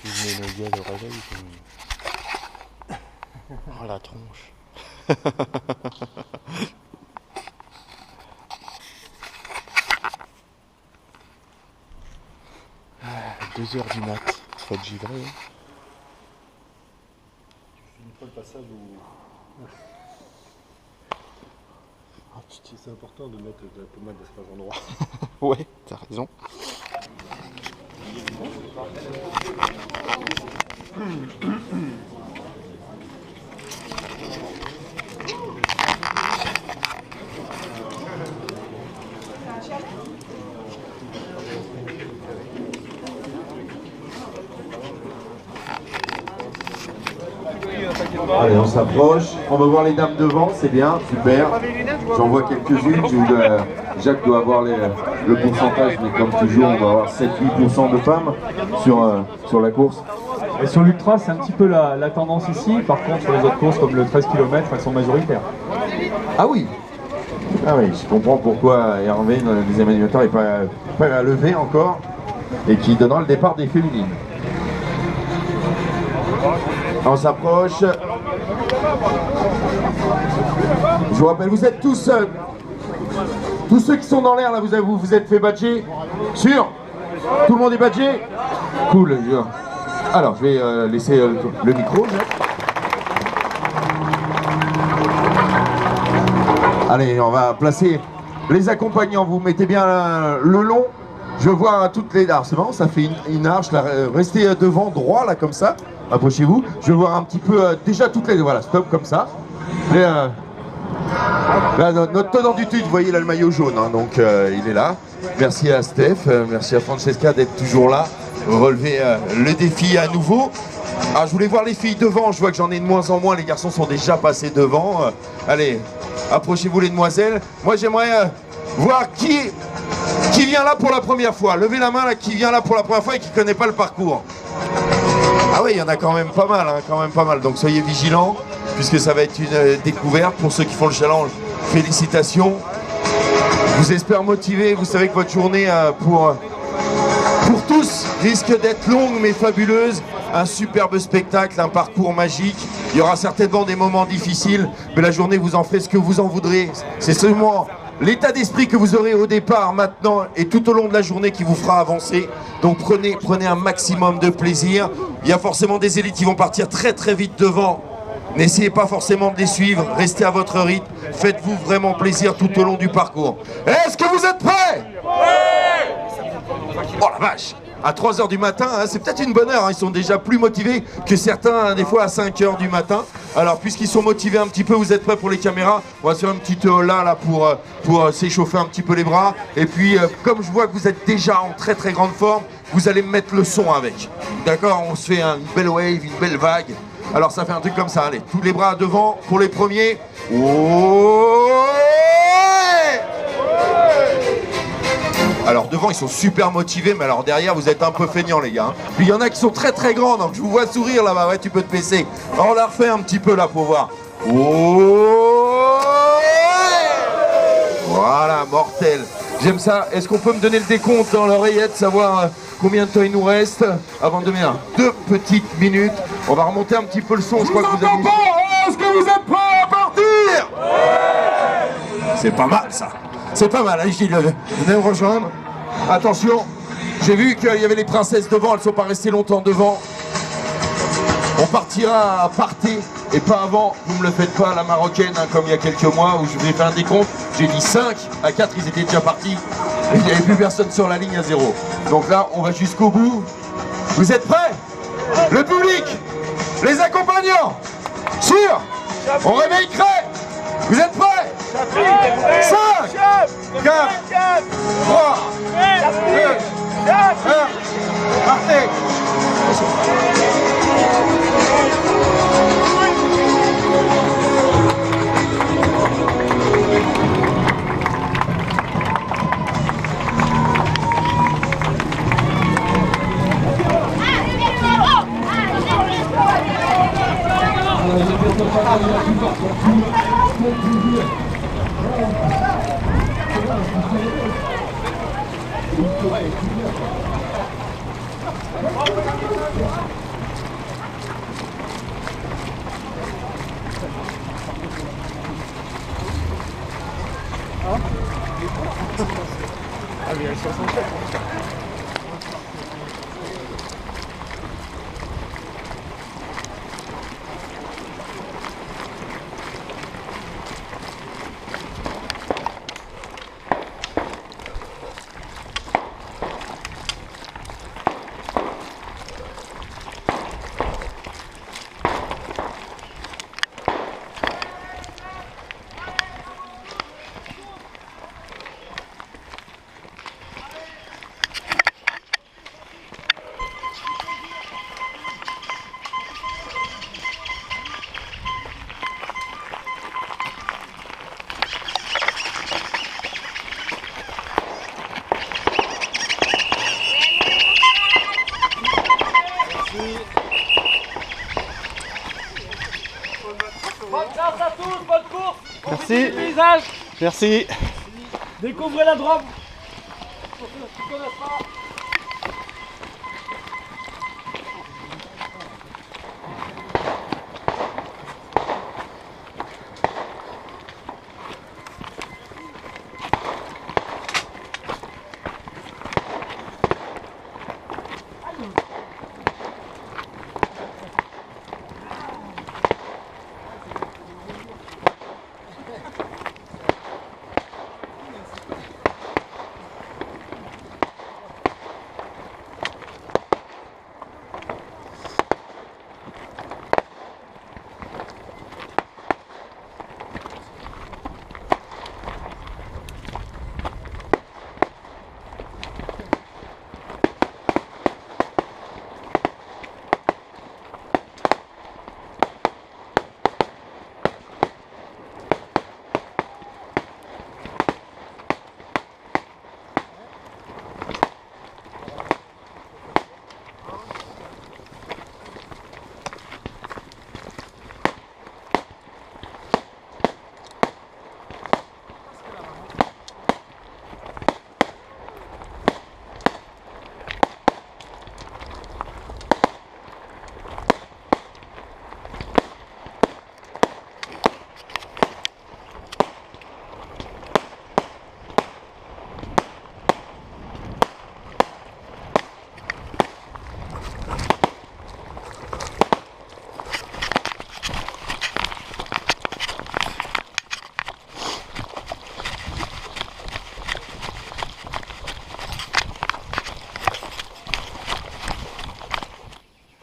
Il met nos gueules au réveil. Oh la tronche. 2 heures du mat, faut être givré. Hein. Tu finis pas le passage où... Oh, c'est important de mettre de la pommade à certains endroits. Ouais, t'as raison. Allez, on s'approche. On va voir les dames devant, c'est bien, super. J'en vois quelques-unes. Jacques doit avoir le pourcentage, mais comme toujours, on va avoir 7-8% de femmes sur la course. Et sur l'ultra, c'est un petit peu la tendance ici. Par contre, sur les autres courses, comme le 13 km, elles sont majoritaires. Ah oui. Ah oui, je comprends pourquoi Hervé, le deuxième animateur, n'est pas à lever encore et qui donnera le départ des féminines. On s'approche. Je vous rappelle, vous êtes tous ceux qui sont dans l'air là, vous êtes fait badger. Sûr? Tout le monde est badgé? Cool. Alors, je vais laisser le micro. Allez, on va placer les accompagnants. Vous mettez bien le long. Je vois toutes les... Alors, c'est marrant, ça fait une arche. Là. Restez devant, droit, là, comme ça. Approchez-vous. Je vais voir un petit peu... déjà toutes les... Voilà, stop, comme ça. Et, là, notre tenant du tude, vous voyez là le maillot jaune, hein, donc il est là. Merci à Steph, merci à Francesca d'être toujours là. Relever le défi à nouveau. Alors je voulais voir les filles devant, je vois que j'en ai de moins en moins, les garçons sont déjà passés devant. Allez, approchez-vous les demoiselles. Moi j'aimerais voir qui vient là pour la première fois. Levez la main là, qui vient là pour la première fois et qui ne connaît pas le parcours. Ah oui, il y en a quand même pas mal, hein, quand même pas mal. Donc soyez vigilants, puisque ça va être une découverte pour ceux qui font le challenge. Félicitations. Je vous espère motiver. Vous savez que votre journée pour tous risque d'être longue mais fabuleuse. Un superbe spectacle, un parcours magique. Il y aura certainement des moments difficiles, mais la journée vous en ferez ce que vous en voudrez. C'est seulement l'état d'esprit que vous aurez au départ, maintenant et tout au long de la journée qui vous fera avancer. Donc prenez un maximum de plaisir. Il y a forcément des élites qui vont partir très très vite devant. N'essayez pas forcément de les suivre, restez à votre rythme. Faites-vous vraiment plaisir tout au long du parcours. Est-ce que vous êtes prêts? Oh la vache! À 3 h du matin, hein, c'est peut-être une bonne heure, hein, ils sont déjà plus motivés que certains, hein, des fois à 5 h du matin. Alors puisqu'ils sont motivés un petit peu, vous êtes prêts pour les caméras? On va se faire une petite là pour s'échauffer un petit peu les bras. Et puis comme je vois que vous êtes déjà en très très grande forme, vous allez me mettre le son avec. D'accord? On se fait une belle wave, une belle vague. Alors ça fait un truc comme ça, allez, tous les bras devant pour les premiers. Oh! Alors devant ils sont super motivés, mais alors derrière vous êtes un peu feignants les gars. Hein. Puis il y en a qui sont très très grands, donc je vous vois sourire là-bas, ouais tu peux te baisser. Alors on la refait un petit peu là pour voir. Oh! Voilà, mortel. J'aime ça. Est-ce qu'on peut me donner le décompte dans l'oreillette, savoir combien de temps il nous reste avant de devenir 2 petites minutes. On va remonter un petit peu le son, je crois que vous avez... Est-ce que vous êtes prêts à partir? Ouais. C'est pas mal ça. C'est pas mal, hein, Gilles. Venez me rejoindre. Attention, j'ai vu qu'il y avait les princesses devant, elles ne sont pas restées longtemps devant. On partira à partez et pas avant, vous me le faites pas à la marocaine, hein, comme il y a quelques mois où je vous ai fait un décompte. J'ai dit 5 à 4, ils étaient déjà partis. Et il n'y avait plus personne sur la ligne à 0. Donc là, on va jusqu'au bout. Vous êtes prêts? Le public, les accompagnants, sûr? On réveille Cré. Vous êtes prêts? 5, 4, 3, 2, 1, partez! Ouais. Bonne chance à tous, bonne course. Merci. Le paysage. Merci. Découvrez la Drôme.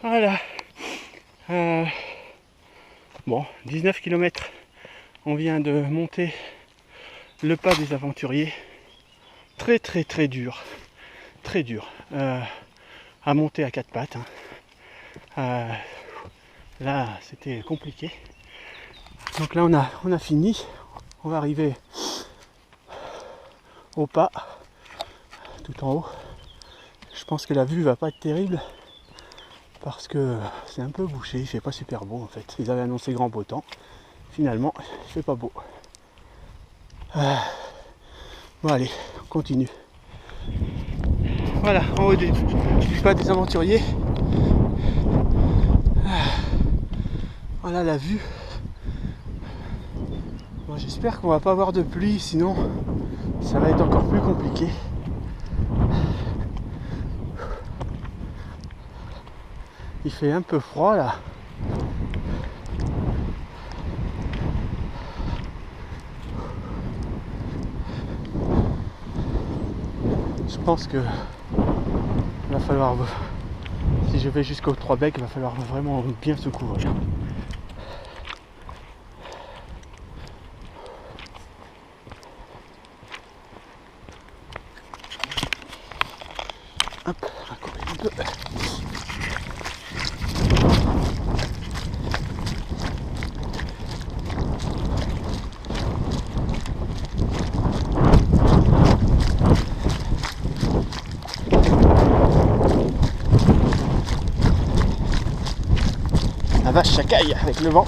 Voilà. Bon, 19 km. On vient de monter le pas des aventuriers. Très très très dur. Très dur. À monter à quatre pattes. Là, c'était compliqué. Donc là, on a fini. On va arriver au pas, tout en haut. Je pense que la vue va pas être terrible parce que c'est un peu bouché, il fait pas super beau en fait. Ils avaient annoncé grand beau temps. Finalement, il fait pas beau. Bon allez, on continue. Voilà, en haut du pas des aventuriers. Voilà la vue. Bon, j'espère qu'on va pas avoir de pluie, sinon ça va être encore plus compliqué. Il fait un peu froid là. Je pense que il va falloir, si je vais jusqu'au 3 becs, il va falloir vraiment bien se couvrir. Hop, on va courir un peu. La vache chacaille avec le vent.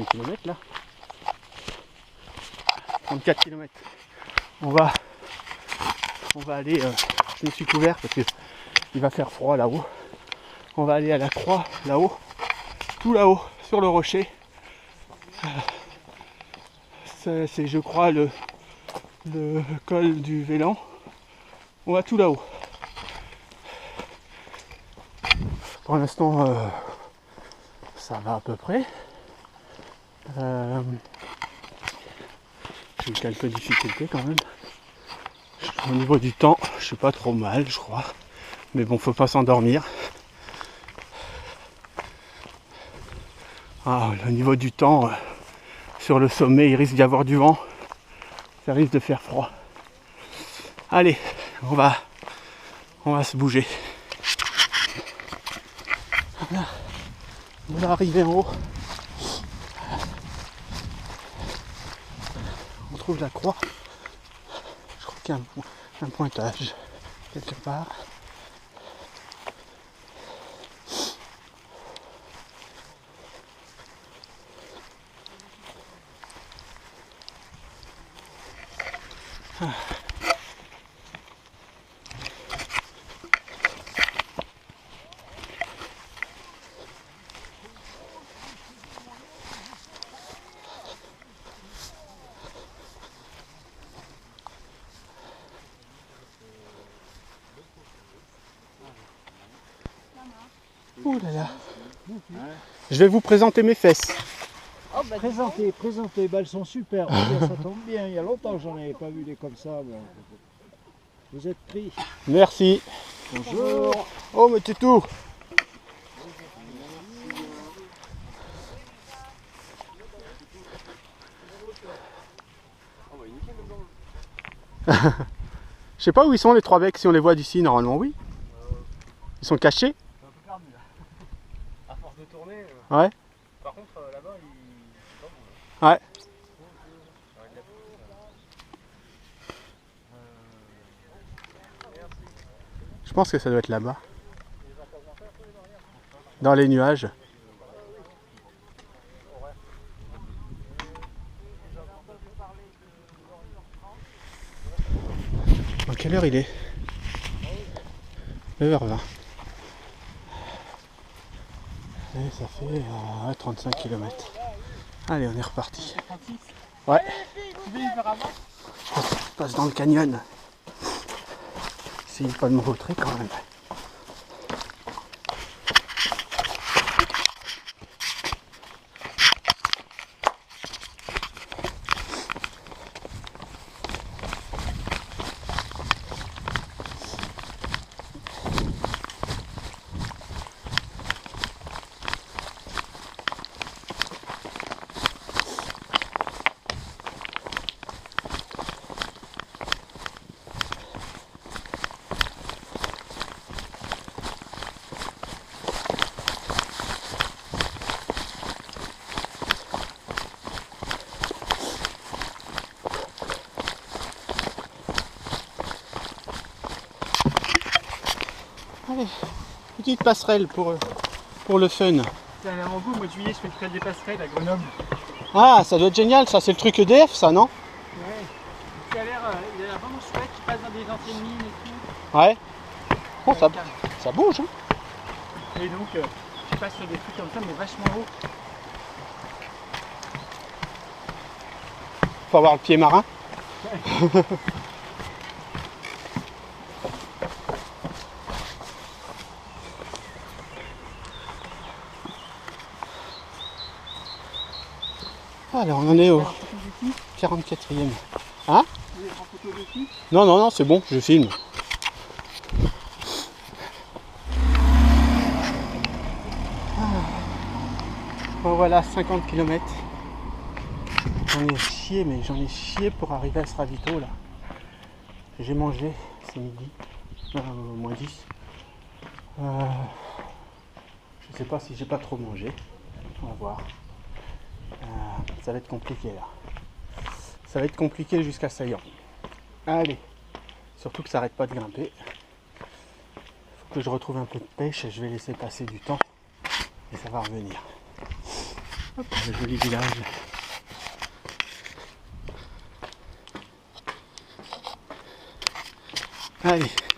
4e kilomètre là. 34 km. On va aller, je me suis couvert parce que il va faire froid là-haut. On va aller à la croix là-haut, tout là-haut, sur le rocher. C'est je crois le col du Vélan. On va tout là-haut. Pour l'instant, ça va à peu près. J'ai quelques difficultés quand même. Au niveau du temps, je suis pas trop mal, je crois. Mais bon, faut pas s'endormir. Au niveau du temps, sur le sommet, il risque d'y avoir du vent. Ça risque de faire froid. Allez, on va se bouger. Voilà. On va arriver en haut. On trouve la croix. Je crois qu'il y a un pointage quelque part. Ouh là là. Je vais vous présenter mes fesses. Présentez, bah, elles sont super, ça tombe bien, il y a longtemps que j'en avais pas vu des comme ça. Bon. Vous êtes pris. Merci. Bonjour. Oh mais t'es tout. Je sais pas où ils sont les 3 becs, si on les voit d'ici, normalement oui. Ils sont cachés. C'est un peu perdu là. À force de tourner. Ouais. Par contre là-bas, il. Ouais. Je pense que ça doit être là-bas. Dans les nuages. À quelle heure il est? 9h20. Et ça fait 35 km. Allez, on est reparti. Ouais. Je passe dans le canyon. Essayez pas de me vautrer quand même. Allez, petite passerelle pour le fun. C'est un goût, au mois de juillet, je fais le trail des passerelles à Grenoble. Ah, ça doit être génial, ça, c'est le truc EDF, ça, non? Ouais. Il a l'air vraiment chouette, qui passe dans des anciennes mines et tout. Ouais. Bon, ça bouge, hein. Et donc, tu passes sur des trucs comme ça, mais vachement haut. Faut avoir le pied marin. Alors, on en est au 44e. Hein? Non, non, non, c'est bon, je filme. Bon, voilà, 50 km. J'en ai chié, mais j'en ai chié pour arriver à ce ravito là. J'ai mangé, c'est midi, moins 10. Je sais pas si j'ai pas trop mangé. On va voir. Ça va être compliqué là. Ça va être compliqué jusqu'à Saillant. Allez, surtout que ça arrête pas de grimper. Faut que je retrouve un peu de pêche et je vais laisser passer du temps et ça va revenir. Hop, le joli village. Allez.